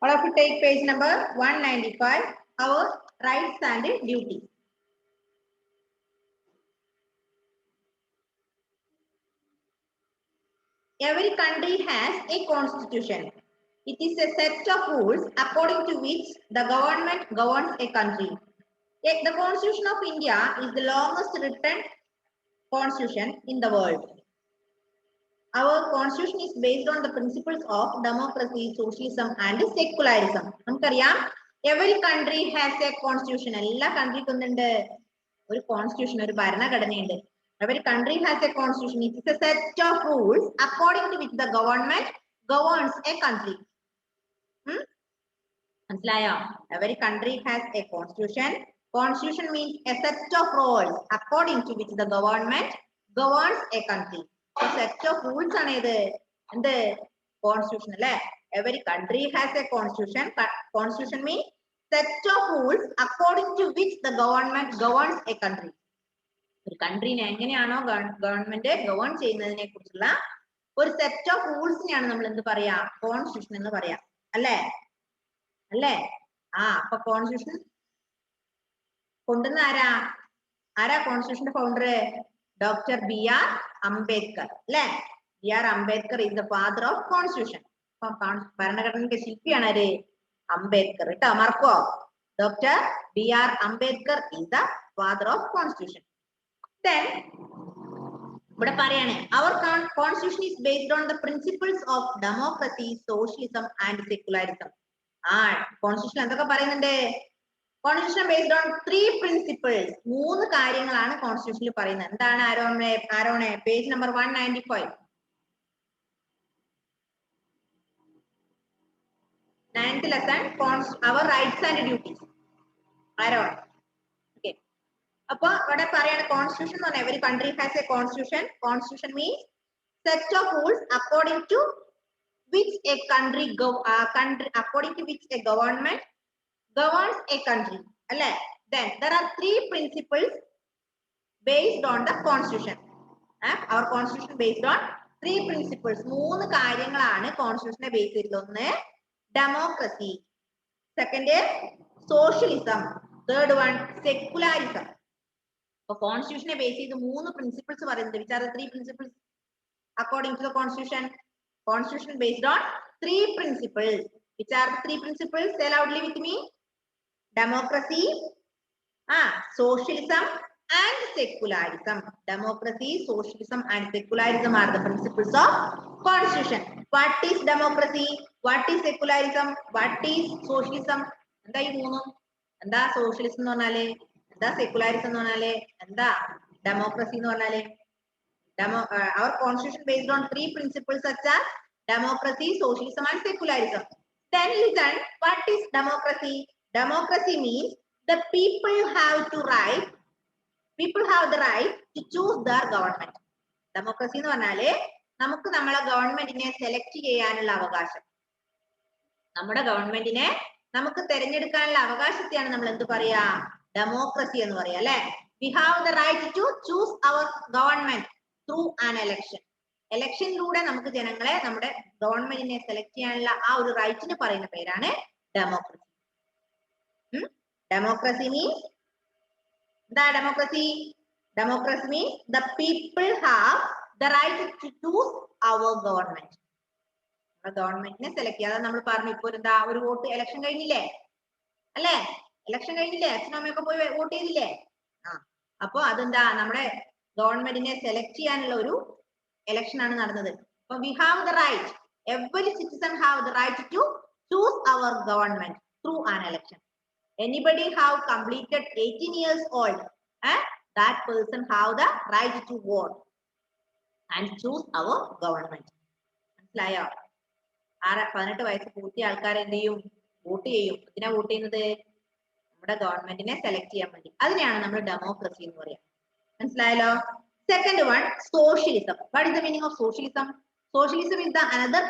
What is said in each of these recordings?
All of you take page number 195, our rights and duties. Every country has a constitution. It is a set of rules according to which the government governs a country. The Constitution of India is the longest written constitution in the world. Our constitution is based on the principles of democracy, socialism and secularism. Every country has a constitution. Every country has a constitution. Every country has a constitution. It is a set of rules according to which the government governs a country. Every country has a constitution. Constitution means a set of rules according to which the government governs a country. A set of rules and the constitution. Every country has a constitution. Constitution means set of rules according to which the government governs a country. Country government governs ഒരു set of റൂൾസിനെയാണ് നമ്മൾ എന്ത് പറയാ constitution എന്ന് പറയാ അല്ലേ അല്ലേ അപ്പൊ constitution കൊണ്ടുവന്ന ആരാ കോൺസ്റ്റിറ്റ്യൂഷന്റെ ഫൗണ്ടർ ഡോക്ടർ ബി.ആർ. അംബേദ്കർ അല്ലേ B R. Ambedkar is the father of constitution ഭരണഘടനയുടെ ശില്പിയാണ് ആര് അംബേദ്കർ കേട്ടോ മറക്കോ doctor B R. Ambedkar is the father of constitution then ഇവിടെ പറയാണ് our constitution is based on the principles of democracy, socialism and secularism. Constitution എന്തൊക്കെ പറയുന്നുണ്ട് constitution based on three principles. മൂന്ന് കാര്യങ്ങളാണ് കോൺസ്റ്റിറ്റ്യൂഷനിൽ പറയുന്നത്. എന്താണ് ആരോണെ page number 195 9th lesson our rights and duties. Aaron അപ്പോൾ ഇവിടെ പറയാണ് കോൺസ്റ്റിറ്റ്യൂഷൻ എന്ന് പറഞ്ഞാൽ every country has a constitution. Constitution means set of rules according to which a country according to which a government governs a country. അല്ലേ then there are three principles based on the constitution. Our constitution based on three principles. മൂന്ന് കാര്യങ്ങളാണ് കോൺസ്റ്റിറ്റ്യൂഷനെ base ചെയ്തിട്ടുള്ളത്. ഒന്ന് democracy, second socialism, third one secularism. കോൺസ്റ്റിറ്റ്യൂഷനെ base ചെയ്ത് മൂന്ന് principles പറയുന്നത്. Which are the three principles according to the constitution? Constitution based on three principles. Which are the three principles? Say loudly with me. Democracy, socialism and secularism. Democracy, socialism and secularism are the principles of constitution. What is democracy? What is secularism? What is socialism? എന്താ ഈ മൂന്നും? എന്താ socialism എന്ന് പറഞ്ഞാല്? എന്താ secularism എന്ന് പറഞ്ഞാല്? എന്താ ഡെമോക്രസി എന്ന് പറഞ്ഞാല്? Our constitution based on three principles such as democracy, socialism and secularism. Then listen, what is democracy? Democracy means the people have the right to choose their government. Democracy എന്ന് പറഞ്ഞാല് നമുക്ക് നമ്മളെ ഗവൺമെന്റിനെ സെലക്ട് ചെയ്യാനുള്ള അവകാശം. നമ്മുടെ ഗവൺമെന്റിനെ നമുക്ക് തിരഞ്ഞെടുക്കാനുള്ള അവകാശത്തെയാണ് നമ്മൾ എന്ത് പറയാ? ഡെമോക്രസി എന്ന് പറയാ അല്ലെ. We have the right to choose our government through an election. ഇലക്ഷനിലൂടെ നമുക്ക് ജനങ്ങളെ നമ്മുടെ ഗവൺമെന്റിനെ സെലക്ട് ചെയ്യാനുള്ള ആ ഒരു റൈറ്റിന് പറയുന്ന പേരാണ് democracy. Democracy means democracy means the people have the right to choose our government. ഗവൺമെന്റിനെ സെലക്ട് ചെയ്യാതെ നമ്മൾ പറഞ്ഞു. ഇപ്പൊ എന്താ ഒരു വോട്ട് ഇലക്ഷൻ കഴിഞ്ഞില്ലേ അല്ലേ? ഇലക്ഷൻ കഴിഞ്ഞില്ലേ? അച്ഛനമ്മയൊക്കെ പോയി വോട്ട് ചെയ്തില്ലേ? അപ്പൊ അതെന്താ നമ്മുടെ ഗവൺമെന്റിനെ സെലക്ട് ചെയ്യാനുള്ള ഒരു ഇലക്ഷൻ ആണ് നടന്നത്. അപ്പൊ we have the right, every citizen have the right to choose our government through an election. Anybody have completed 18 years old, that person have the right to vote and choose our government. മനസ്സിലായോ? 18 വയസ്സ് പൂർത്തിയ ആൾക്കാർ എന്ത് ചെയ്യും? Vote ചെയ്യും. എന്തിനാ vote ചെയ്യുന്നത്? നമ്മുടെ ഗവൺമെന്റിനെ സെലക്ട് ചെയ്യാൻ വേണ്ടി. അതിനെയാണ് നമ്മൾ ഡെമോക്രസി എന്ന് പറയാം. മനസ്സിലായല്ലോ? Second one socialism. What is the meaning of socialism? Socialism is the another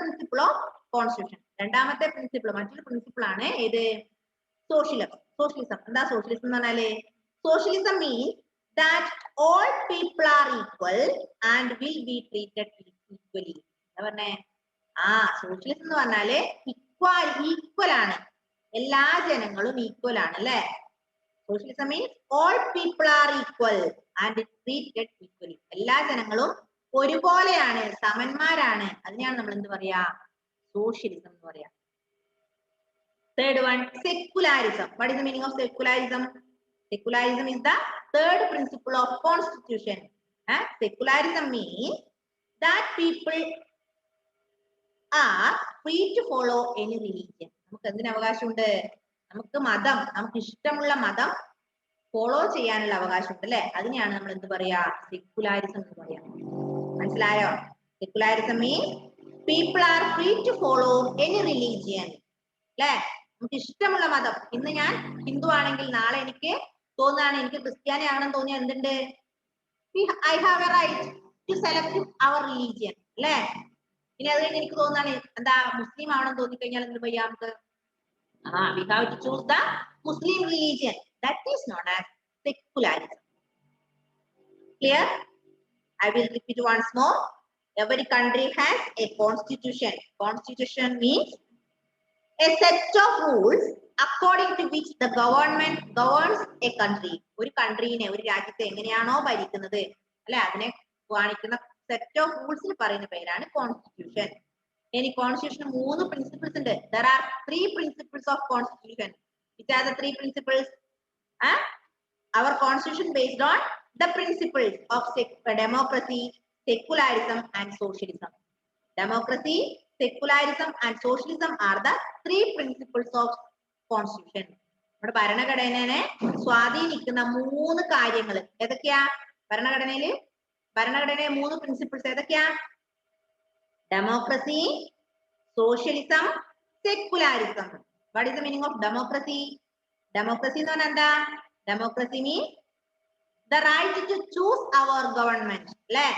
principle of constitution. രണ്ടാമത്തെ പ്രിൻസിപ്പിൾ, മറ്റൊരു പ്രിൻസിപ്പിൾ ആണ് ഏത്? സോഷ്യലിസം. എന്താ സോഷ്യലിസം എന്ന് പറഞ്ഞാല്? Socialism means that all people are equal and will be treated equally. എന്താ പറഞ്ഞേ? Socialism എന്ന് പറഞ്ഞാല് ഈക്വൽ ആണ്, എല്ലാ ജനങ്ങളും ഈക്വൽ ആണ് അല്ലെ. Socialism means all people are equal and treated equally. എല്ലാ ജനങ്ങളും ഒരുപോലെയാണ്, സമന്മാരാണ്. അതിനെയാണ് നമ്മൾ എന്ത് പറയാ, സോഷ്യലിസം എന്ന് പറയാ. Third one, secularism. What is the meaning of secularism? Secularism is the third principle of constitution. Secularism means that people are free to follow any religion. നമുക്ക് എന്തിന് അവകാശമുണ്ട്? നമുക്ക് മതം, നമുക്ക് ഇഷ്ടമുള്ള മതം ഫോളോ ചെയ്യാനുള്ള അവകാശമുണ്ട് അല്ലെ. അതിനെയാണ് നമ്മൾ എന്ത് പറയാ, സെക്യുലാരിസം എന്ന് പറയാ. മനസ്സിലായോ? Secularism means people are free to follow any religion അല്ലെ. നമുക്ക് ഇഷ്ടമുള്ള മതം, ഇന്ന് ഞാൻ ഹിന്ദു ആണെങ്കിൽ നാളെ എനിക്ക് തോന്നുകയാണ് എനിക്ക് ക്രിസ്ത്യാനി ആണെന്ന് തോന്നിയാൽ എന്തുണ്ട്, I have a right to select our religion അല്ലെ. ഇനി അത് കഴിഞ്ഞ് എനിക്ക് തോന്നുകയാണ് എന്താ മുസ്ലിം ആവണമെന്ന് തോന്നിക്കഴിഞ്ഞാൽ എന്ത് ചെയ്യാം നമുക്ക്, we have to choose the Muslim religion. That is known as secularism. Clear? I will repeat once more. Every country has a constitution. Constitution means a set of rules according to which the government governs a country. ഒരു കൺട്രീനെ, ഒരു രാജ്യത്തെ എങ്ങനെയാണോ ഭരിക്കുന്നത് അല്ലെ, അതിനെ കാണിക്കുന്ന set of റൂൾസിന് പറയുന്ന പേരാണ് കോൺസ്റ്റിറ്റ്യൂഷൻ. ഇനി കോൺസ്റ്റിറ്റ്യൂഷൻ 3 പ്രിൻസിപ്പിൾസ് ഉണ്ട്. There are 3 principles of constitution. Which are the 3 principles? Our constitution based on the principles of democracy, secularism and socialism. Democracy, secularism and socialism are the 3 principles of constitution. നമ്മുടെ ഭരണഘടനയെ സ്വാധീനിക്കുന്ന 3 കാര്യങ്ങൾ ഏതൊക്കെയാ? ഭരണഘടനയിലെ 3 principles ഏതൊക്കെയാ? Democracy, socialism, secularism. What is the meaning of democracy? Democracy എന്ന് പറഞ്ഞാൽ എന്താ? Democracy means the right to choose our government അല്ലെ.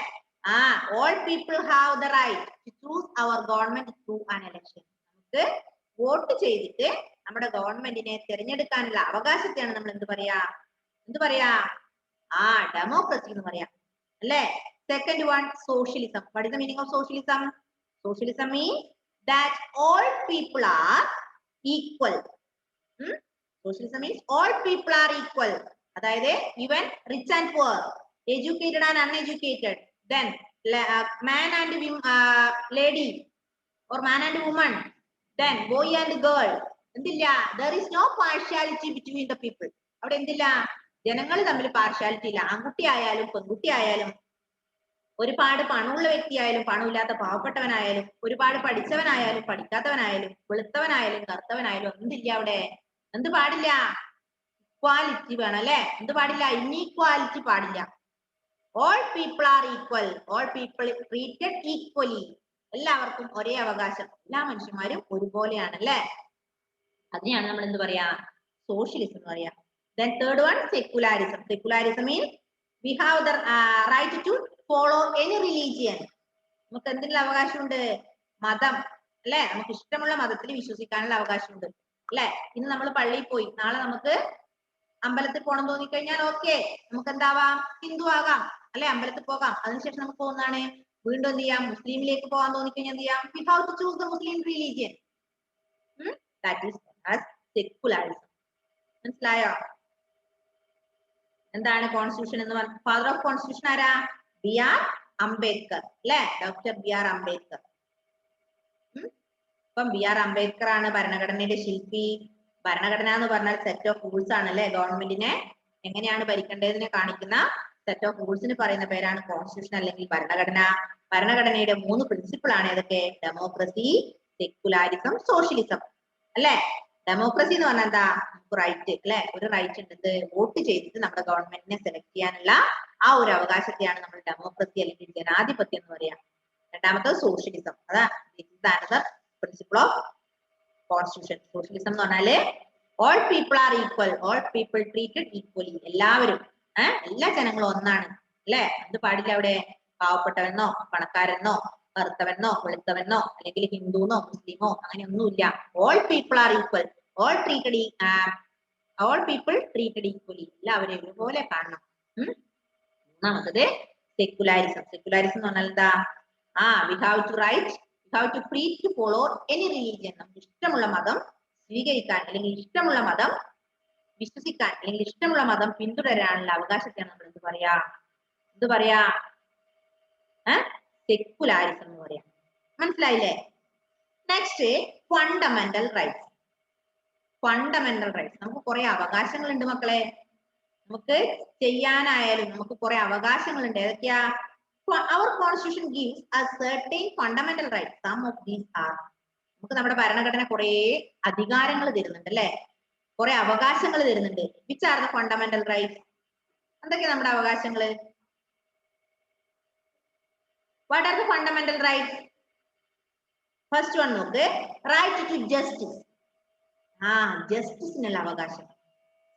all people have the right to choose our government through an election. നമുക്ക് vote ചെയ്തിട്ട് നമ്മുടെ ഗവൺമെന്റിനെ തിരഞ്ഞെടുക്കാനുള്ള അവകാശത്തെയാണ് നമ്മൾ എന്ത് പറയാ, ഡെമോക്രസി എന്ന് പറയാം അല്ലെ. Second one, socialism. What is the meaning of socialism? Socialism means that all people are equal. Socialism means all people are equal. അതായത് even rich and poor, educated and uneducated, then man and lady or man and woman, then boy and girl, എന്തില്ല, there is no partiality between the people. അവിടെ എന്തില്ല, ജനങ്ങൾ തമ്മിൽ partiality ഇല്ല. ആൺകുട്ടി ആയാലും പെൺകുട്ടി ആയാലും, ഒരുപാട് പണമുള്ള വ്യക്തിയായാലും പണമില്ലാത്ത പാവപ്പെട്ടവനായാലും, ഒരുപാട് പഠിച്ചവനായാലും പഠിക്കാത്തവനായാലും, വെളുത്തവനായാലും കറുത്തവനായാലും എന്തില്ല അവിടെ, എന്ത് പാടില്ല, ഇക്വാലിറ്റി വേണം അല്ലെ. എന്ത് പാടില്ല, ഇൻഈക്വാലിറ്റി പാടില്ല. All people are equal, all people treated equally. എല്ലാവർക്കും ഒരേ അവകാശം, എല്ലാ മനുഷ്യന്മാരും ഒരുപോലെയാണ് അല്ലെ. അതിനെയാണ് നമ്മൾ എന്ത് പറയാ, സോഷ്യലിസം എന്ന് പറയാ. Then third one, secularism. Secularism means we have the right to follow any religion. നമുക്ക് എന്തിനുള്ള അവകാശമുണ്ട്, മതം അല്ലെ. നമുക്ക് ഇഷ്ടമുള്ള മതത്തിൽ വിശ്വസിക്കാനുള്ള അവകാശമുണ്ട് അല്ലെ. ഇന്ന് നമ്മൾ പള്ളിയിൽ പോയി, നാളെ നമുക്ക് അമ്പലത്തിൽ പോകണം തോന്നിക്കഴിഞ്ഞാൽ ഓക്കെ, നമുക്ക് എന്താവാം, ഹിന്ദു ആകാം അല്ലെ, അമ്പലത്തിൽ പോകാം. അതിനുശേഷം നമുക്ക് പോകുന്നതാണ് വീണ്ടും എന്ത് ചെയ്യാം, മുസ്ലിമിലേക്ക് പോകാൻ തോന്നിക്കഴിഞ്ഞാൽ എന്ത് ചെയ്യാം, we have to choose the Muslim religion. That is as secularism. മനസ്സിലായോ? എന്താണ് കോൺസ്റ്റിറ്റ്യൂഷൻ എന്ന് പറഞ്ഞ? ഫാദർ ഓഫ് കോൺസ്റ്റിറ്റ്യൂഷൻ ആരാ? ബി ആർ അംബേദ്കർ അല്ലെ, ഡോക്ടർ ബി ആർ അംബേദ്കർ. ഇപ്പം ബി ആർ അംബേദ്കർ ആണ് ഭരണഘടനയുടെ ശില്പി. ഭരണഘടന എന്ന് പറഞ്ഞാൽ സെറ്റ് ഓഫ് റൂൾസ് ആണ് അല്ലെ. ഗവൺമെന്റിനെ എങ്ങനെയാണ് ഭരിക്കേണ്ടതിനെ കാണിക്കുന്ന സെറ്റ് ഓഫ് റൂൾസിന് പറയുന്ന പേരാണ് കോൺസ്റ്റിറ്റ്യൂഷൻ അല്ലെങ്കിൽ ഭരണഘടന. ഭരണഘടനയുടെ 3 പ്രിൻസിപ്പിൾ ആണ് ഏതൊക്കെ? ഡെമോക്രസി, സെക്യുലാരിസം, സോഷ്യലിസം അല്ലെ. ഡെമോക്രസി എന്ന് പറഞ്ഞാൽ എന്താ, റൈറ്റ് അല്ലെ, ഒരു റൈറ്റ് ഉണ്ട്, വോട്ട് ചെയ്തിട്ട് നമ്മുടെ ഗവൺമെന്റിനെ സെലക്ട് ചെയ്യാനുള്ള ആ ഒരു അവകാശത്തെയാണ് നമ്മൾ ഡെമോക്രസി അല്ലെങ്കിൽ ജനാധിപത്യം എന്ന് പറയാം. രണ്ടാമത്തെ സോഷ്യലിസം, അതാ another principle of constitution. Socialism എന്ന് പറഞ്ഞാല് all people are equal, all people treated equally. എല്ലാവരും എല്ലാ ജനങ്ങളും ഒന്നാണ് അല്ലെ. അത് പാടില്ല അവിടെ പാവപ്പെട്ടവനോ പണക്കാരെന്നോ കറുത്തവനോ വെളുത്തവനോ അല്ലെങ്കിൽ ഹിന്ദുവെന്നോ മുസ്ലിമോ അങ്ങനെ ഒന്നുമില്ല. All people are equal, all people treated equally. എല്ലാവരും ഒരുപോലെ കാണണം. മൂന്നാമത്തത് സെക്യുലാരിസം. സെക്യുലാരിസം എന്ന് പറഞ്ഞാൽ എന്താ, we have to right, we have to free to follow any religion. നമുക്ക് ഇഷ്ടമുള്ള മതം സ്വീകരിക്കാൻ അല്ലെങ്കിൽ ഇഷ്ടമുള്ള മതം വിശ്വസിക്കാൻ അല്ലെങ്കിൽ ഇഷ്ടമുള്ള മതം പിന്തുടരാനുള്ള അവകാശത്തെയാണ് നമ്മൾ എന്ത് പറയാ സെക്യുലാരിസം എന്ന് പറയാം. മനസ്സിലായില്ലേ? Next fundamental rights. Fundamental rights, നമുക്ക് കുറെ അവകാശങ്ങളുണ്ട് മക്കളെ. നമുക്ക് ചെയ്യാനായാലും നമുക്ക് കുറെ അവകാശങ്ങളുണ്ട്. ഏതൊക്കെയാ? Our constitution gives a certain fundamental rights. Some of these are, നമുക്ക് നമ്മുടെ ഭരണഘടന കുറെ അധികാരങ്ങൾ തരുന്നുണ്ട് അല്ലെ, കുറെ അവകാശങ്ങൾ തരുന്നുണ്ട്. Which are the fundamental rights? എന്തൊക്കെയാ നമ്മുടെ അവകാശങ്ങള്? What are the fundamental rights? First one നോക്ക്, റൈറ്റ് ടു ജസ്റ്റിസ്. ജസ്റ്റിസിനുള്ള അവകാശം.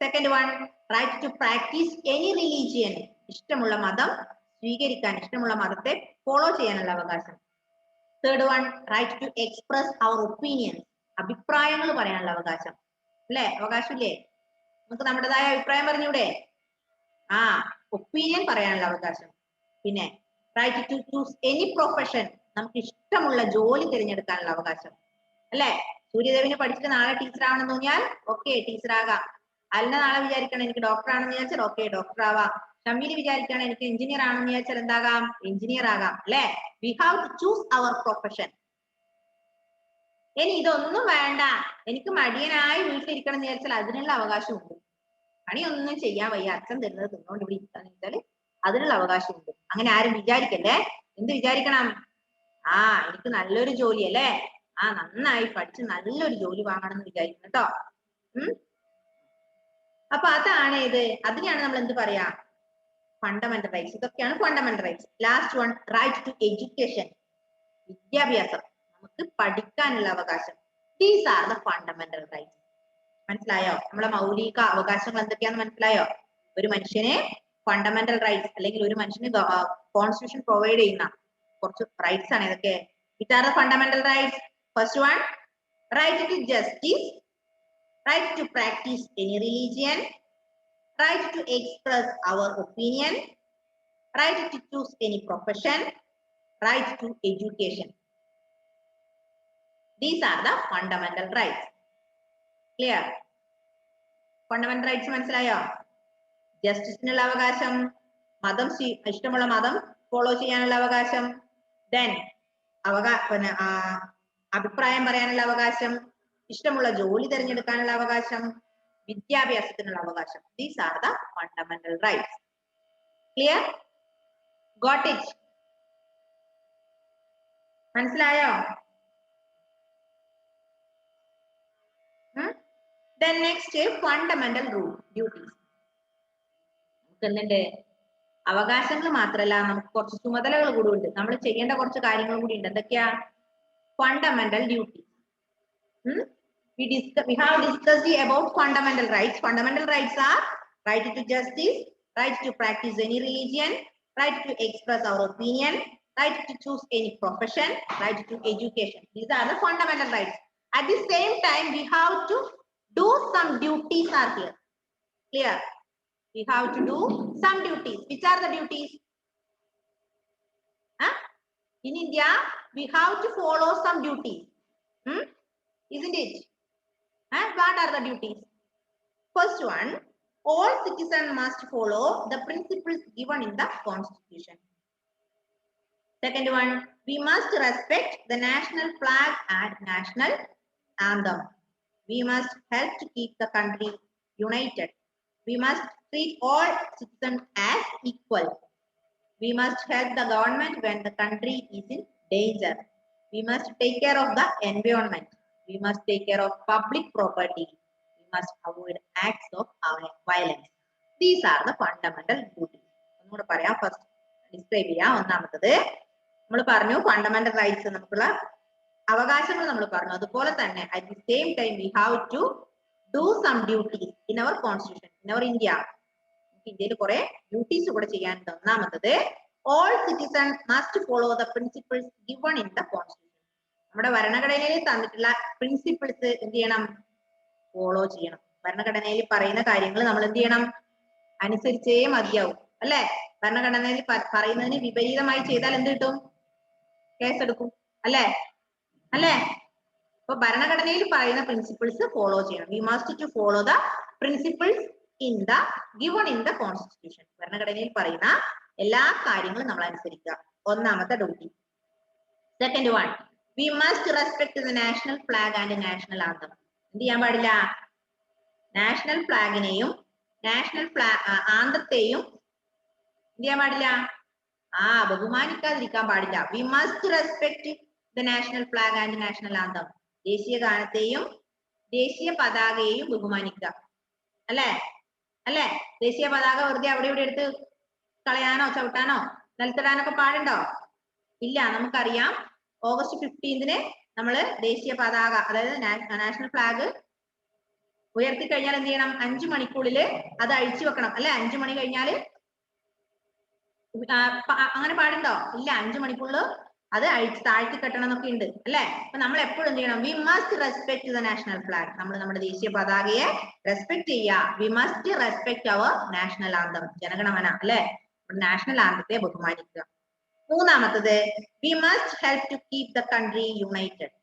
Second one, right to practice any religion. ഇഷ്ടമുള്ള മതം സ്വീകരിക്കാൻ, ഇഷ്ടമുള്ള മതത്തെ ഫോളോ ചെയ്യാനുള്ള അവകാശം. Third one, right to express our opinion. അഭിപ്രായങ്ങൾ പറയാനുള്ള അവകാശം അല്ലെ, അവകാശമില്ലേ? നമുക്ക് നമ്മുടേതായ അഭിപ്രായം പറഞ്ഞൂടെ? ഒപ്പീനിയൻ പറയാനുള്ള അവകാശം. പിന്നെ right to choose any profession. നമുക്ക് ഇഷ്ടമുള്ള ജോലി തിരഞ്ഞെടുക്കാനുള്ള അവകാശം അല്ലെ. സൂര്യദേവിനെ പഠിച്ചിട്ട് നാളെ ടീച്ചർ ആവണമെന്ന് തോന്നിയാൽ ഓക്കെ ടീച്ചർ ആകാം. അല്ല നാളെ വിചാരിക്കണം എനിക്ക് ഡോക്ടർ ആണെന്ന് വിചാരിച്ചാൽ ഓക്കെ ഡോക്ടർ ആവാം. ഷമീല് വിചാരിക്കണം എനിക്ക് എഞ്ചിനീയർ ആണെന്ന് വിചാരിച്ചാൽ എന്താകാം? എഞ്ചിനീയർ ആകാം അല്ലെ. We have to choose our profession. ഇനി ഇതൊന്നും വേണ്ട, എനിക്ക് മടിയനായി വീട്ടിലിരിക്കണം എന്ന് വിചാരിച്ചാൽ അതിനുള്ള അവകാശമുണ്ട്. പണിയൊന്നും ചെയ്യാൻ വയ്യ, അച്ഛൻ തരുന്നത് തിന്നോണ്ട് ഇവിടെ ഇരിക്കാന്ന് വെച്ചാൽ അതിനുള്ള അവകാശമുണ്ട്. അങ്ങനെ ആരും വിചാരിക്കല്ലേ. എന്ത് വിചാരിക്കണം? എനിക്ക് നല്ലൊരു ജോലി അല്ലേ, നന്നായി പഠിച്ച് നല്ലൊരു ജോലി വാങ്ങണം എന്ന് വിചാരിക്കണം കേട്ടോ. അപ്പൊ അതാണ് ഇത്, അതിനെയാണ് നമ്മൾ എന്ത് പറയാ? Fundamental rights. ഇതൊക്കെയാണ് fundamental rights. Last one, right to education. വിദ്യാഭ്യാസം, നമുക്ക് പഠിക്കാനുള്ള അവകാശം. These are the fundamental rights. മനസ്സിലായോ? നമ്മളെ മൗലിക അവകാശങ്ങൾ എന്തൊക്കെയാന്ന് മനസ്സിലായോ? ഒരു മനുഷ്യനെ ഫണ്ടമെന്റൽ റൈറ്റ്സ് അല്ലെങ്കിൽ ഒരു മനുഷ്യന് കോൺസ്റ്റിറ്റ്യൂഷൻ പ്രൊവൈഡ് ചെയ്യുന്ന കുറച്ച് റൈറ്റ്സ് ആണ് ഇതൊക്കെ. Which are the fundamental rights? First one, right to justice, right to practice any religion, right to express our opinion, right to choose any profession, right to education. These are the fundamental rights. Clear? Fundamental rights മനസ്സിലായോ? ജസ്റ്റിസിനുള്ള അവകാശം, മതം ഇഷ്ടമുള്ള മതം follow ചെയ്യാനുള്ള അവകാശം, then അഭിപ്രായം പറയാനുള്ള അവകാശം, ഇഷ്ടമുള്ള ജോലി തിരഞ്ഞെടുക്കാനുള്ള അവകാശം, വിദ്യാഭ്യാസത്തിനുള്ള അവകാശം. These are the fundamental rights. Clear? Got it? മനസ്സിലായോ? Then next, fundamental duties. നമുക്ക് എന്തുണ്ട്? അവകാശങ്ങൾ മാത്രമല്ല, നമുക്ക് കുറച്ച് ചുമതലകൾ കൂടി ഉണ്ട്. നമ്മൾ ചെയ്യേണ്ട കുറച്ച് കാര്യങ്ങൾ കൂടി ഉണ്ട്. എന്തൊക്കെയാ? Fundamental duty. We have discussed about fundamental rights. Fundamental rights are right to justice, right to practice any religion, right to express our opinion, right to choose any profession, right to education. These are the fundamental rights. At the same time, we have to do some duties are here. Clear? We have to do some duties. Which are the duties? In India, we have to follow some duties. Isn't it? What are the duties? First one, all citizens must follow the principles given in the Constitution. Second one, we must respect the national flag and national anthem. We must help to keep the country united. We must treat all citizens as equal. We must help the government when the country is in danger. We must take care of the environment. We must take care of public property. We must avoid acts of violence. These are the fundamental duties. ഒന്നുകൂടെ പറയാം. First describe ചെയ്യാം. ഒന്നാമത്തത് നമ്മൾ പറഞ്ഞു fundamental rights, നമുക്കുള്ള അവകാശങ്ങൾ നമ്മൾ പറഞ്ഞു. അതുപോലെ തന്നെ at the same time we have to do some duties in our constitution, in our India. ഇന്ത്യയിൽ കുറെ ഡ്യൂട്ടീസ് കൂടെ ചെയ്യാനുണ്ട്. ഒന്നാമത്തത്, all citizen must follow the principles given in the constitution. നമ്മുടെ ഭരണഘടനയിൽ തന്നിട്ടുള്ള പ്രിൻസിപ്പിൾസ് എന്ത് ചെയ്യണം? ഫോളോ ചെയ്യണം. ഭരണഘടനയിൽ പറയുന്ന കാര്യങ്ങൾ നമ്മൾ എന്ത് ചെയ്യണം? അനുസരിച്ചേ മതിയാവും അല്ലെ. ഭരണഘടനയിൽ പറയുന്നതിന് വിപരീതമായി ചെയ്താൽ എന്ത് കിട്ടും? കേസെടുക്കും അല്ലെ. അല്ലേ? അപ്പൊ ഭരണഘടനയിൽ പറയുന്ന പ്രിൻസിപ്പിൾസ് ഫോളോ ചെയ്യണം. We must to follow the principles in the given in the constitution. ഭരണഘടനയിൽ പറയുന്ന എല്ലാ കാര്യങ്ങളും നമ്മൾ അനുസരിക്കുക. ഒന്നാമത്തെ duty. Second one, we must respect the national flag and national anthem. എന്ത് ചെയ്യാൻ പാടില്ല? നാഷണൽ ഫ്ലാഗിനെയും നാഷണൽ ആന്തത്തെയും എന്ത് ചെയ്യാൻ പാടില്ല? ബഹുമാനിക്കാതിരിക്കാൻ പാടില്ല. V must respect the national flag and national anthem. ദേശീയ ഗാനത്തെയും ദേശീയ പതാകയെയും ബഹുമാനിക്കുക. അല്ലേ? അല്ലേ? ദേശീയ പതാക വെറുതെ അവിടെ ഇവിടെ എടുത്ത് കളയാനോ ചവിട്ടാനോ നിലത്തിടാനൊക്കെ പാടുണ്ടോ? ഇല്ല. നമുക്കറിയാം, ഓഗസ്റ്റ് 15 നമ്മള് ദേശീയ പതാക, അതായത് നാഷണൽ ഫ്ലാഗ് ഉയർത്തി കഴിഞ്ഞാൽ എന്ത് ചെയ്യണം? 5 മണിക്കുള്ളിൽ അത് അഴിച്ചു വെക്കണം. അല്ലെ? 5 മണി കഴിഞ്ഞാല് അങ്ങനെ പാടുണ്ടോ? ഇല്ല. 5 മണിക്കുള്ളിൽ അത് അഴിച്ച് താഴ്ത്തി കെട്ടണം എന്നൊക്കെ ഉണ്ട്. അല്ലെ? അപ്പൊ നമ്മൾ എപ്പോഴും എന്ത് ചെയ്യണം? We must respect the national flag. നമ്മൾ നമ്മുടെ ദേശീയ പതാകയെ റെസ്പെക്ട് ചെയ്യുക. We must respect our national anthem, Jana Gana Mana. അല്ലെ? നാഷണൽ ആന്തത്തെ ബഹുമാനിക്കുക. മൂന്നാമത്തത്, we must help to keep the country united.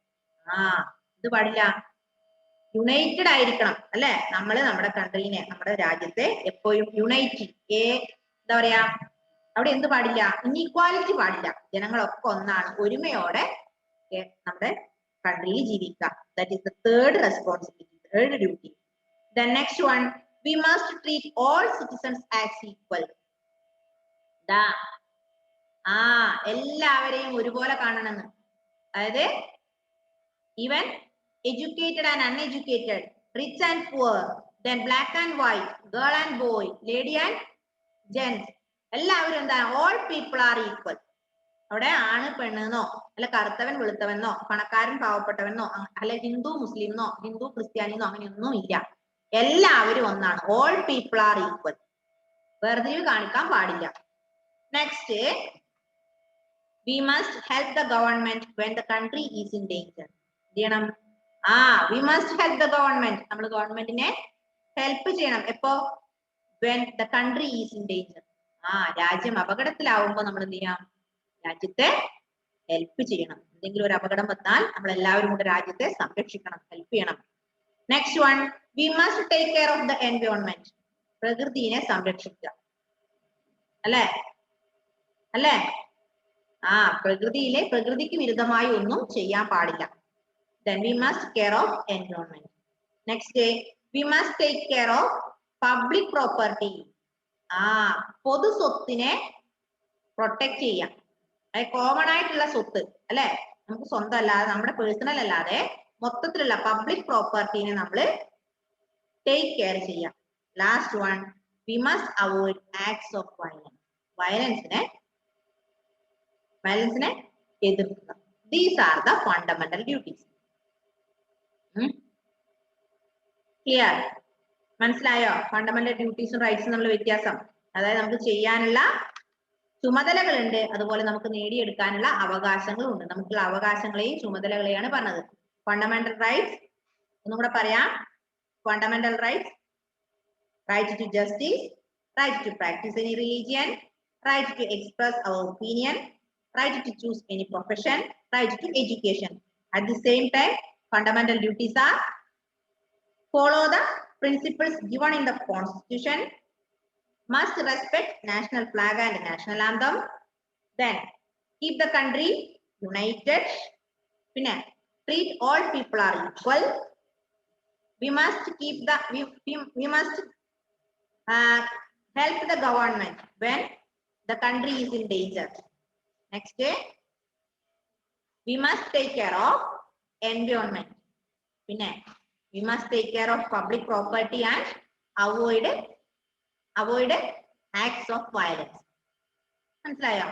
ഇത് പാടില്ല. യുണൈറ്റഡ് ആയിരിക്കണം. അല്ലെ? നമ്മള് നമ്മുടെ കൺട്രീനെ, നമ്മുടെ രാജ്യത്തെ എപ്പോഴും യുണൈറ്റ്. എന്താ പറയാ, അവിടെ എന്ത് പാടില്ല? ഇൻഇക്വാലിറ്റി പാടില്ല. ജനങ്ങളൊക്കെ ഒന്നാണ്, ഒരുമയോടെ നമ്മുടെ കൺട്രിയിൽ ജീവിക്കാം. That is the third responsibility, third duty. Then next one, we must treat all citizens as equal. എല്ലാവരെയും ഒരുപോലെ കാണണമെന്ന്. അതായത് even educated and uneducated, rich and poor, then black and white, girl and boy, lady and gents, എല്ലാവരും എന്താ? All people are equal. അവിടെ ആണ് പെണ്ണെന്നോ അല്ല കറുത്തവൻ വെളുത്തവനോ പണക്കാരൻ പാവപ്പെട്ടവനോ അല്ലെ ഹിന്ദു മുസ്ലിംന്നോ ഹിന്ദു ക്രിസ്ത്യാനിന്നോ അങ്ങനെയൊന്നും ഇല്ല. എല്ലാവരും ഒന്നാണ്. All people are equal. വേർതിരിവ് കാണിക്കാൻ പാടില്ല. Next, V must help the government when the country is in danger. എന്ത് ചെയ്യണം? We must help the government. നമ്മൾ ഗവൺമെന്റിനെ ഹെൽപ്പ് ചെയ്യണം. എപ്പോ? When the country is in danger. രാജ്യം അപകടത്തിലാവുമ്പോ നമ്മൾ എന്ത് ചെയ്യാം? രാജ്യത്തെ ഹെൽപ്പ് ചെയ്യണം. എന്തെങ്കിലും ഒരു അപകടം വന്നാൽ നമ്മൾ എല്ലാവരും കൂടെ രാജ്യത്തെ സംരക്ഷിക്കണം, ഹെൽപ്പ് ചെയ്യണം. Next one, we must take care of the environment. പ്രകൃതിയെ സംരക്ഷിക്കുക. അല്ലേ? അല്ലേ? പ്രകൃതിക്ക് വിരുദ്ധമായി ഒന്നും ചെയ്യാൻ പാടില്ല. Then we must care of environment. Next day, we must take care of public property. പൊതു സ്വത്തിനെ പ്രൊട്ടക്ട് ചെയ്യാം. കോമൺ ആയിട്ടുള്ള സ്വത്ത്, അല്ലെ? നമുക്ക് സ്വന്തം അല്ലാതെ, നമ്മുടെ പേഴ്സണൽ അല്ലാതെ മൊത്തത്തിലുള്ള പബ്ലിക് പ്രോപ്പർട്ടീനെ നമ്മൾ ടേക്ക് കെയർ ചെയ്യാം. Last one, we must avoid acts of violence. വയലൻസിനെ എതിർക്കുക. These are the fundamental duties. Clear? മനസ്സിലായോ? ഫണ്ടമെന്റൽ ഡ്യൂട്ടീസും റൈറ്റ്സും തമ്മിൽ വ്യത്യാസം. അതായത് നമുക്ക് ചെയ്യാനുള്ള ചുമതലകളുണ്ട്, അതുപോലെ നമുക്ക് നേടിയെടുക്കാനുള്ള അവകാശങ്ങളും ഉണ്ട്. നമുക്കുള്ള അവകാശങ്ങളെയും ചുമതലകളെയാണ് പറഞ്ഞത്. ഫണ്ടമെന്റൽ റൈറ്റ്സ് ഒന്നുകൂടെ പറയാം. Fundamental rights: right to justice, right to practice any religion, right to express our opinion, right to choose any profession, right to education. At the same time, fundamental duties are: follow the principles given in the Constitution, must respect national flag and national anthem, then keep the country united, treat all people are equal, we must keep the we must help the government when the country is in danger. Next day, we must take care of environment. We must take care of public property and avoid acts of violence. മനസ്സിലായോ?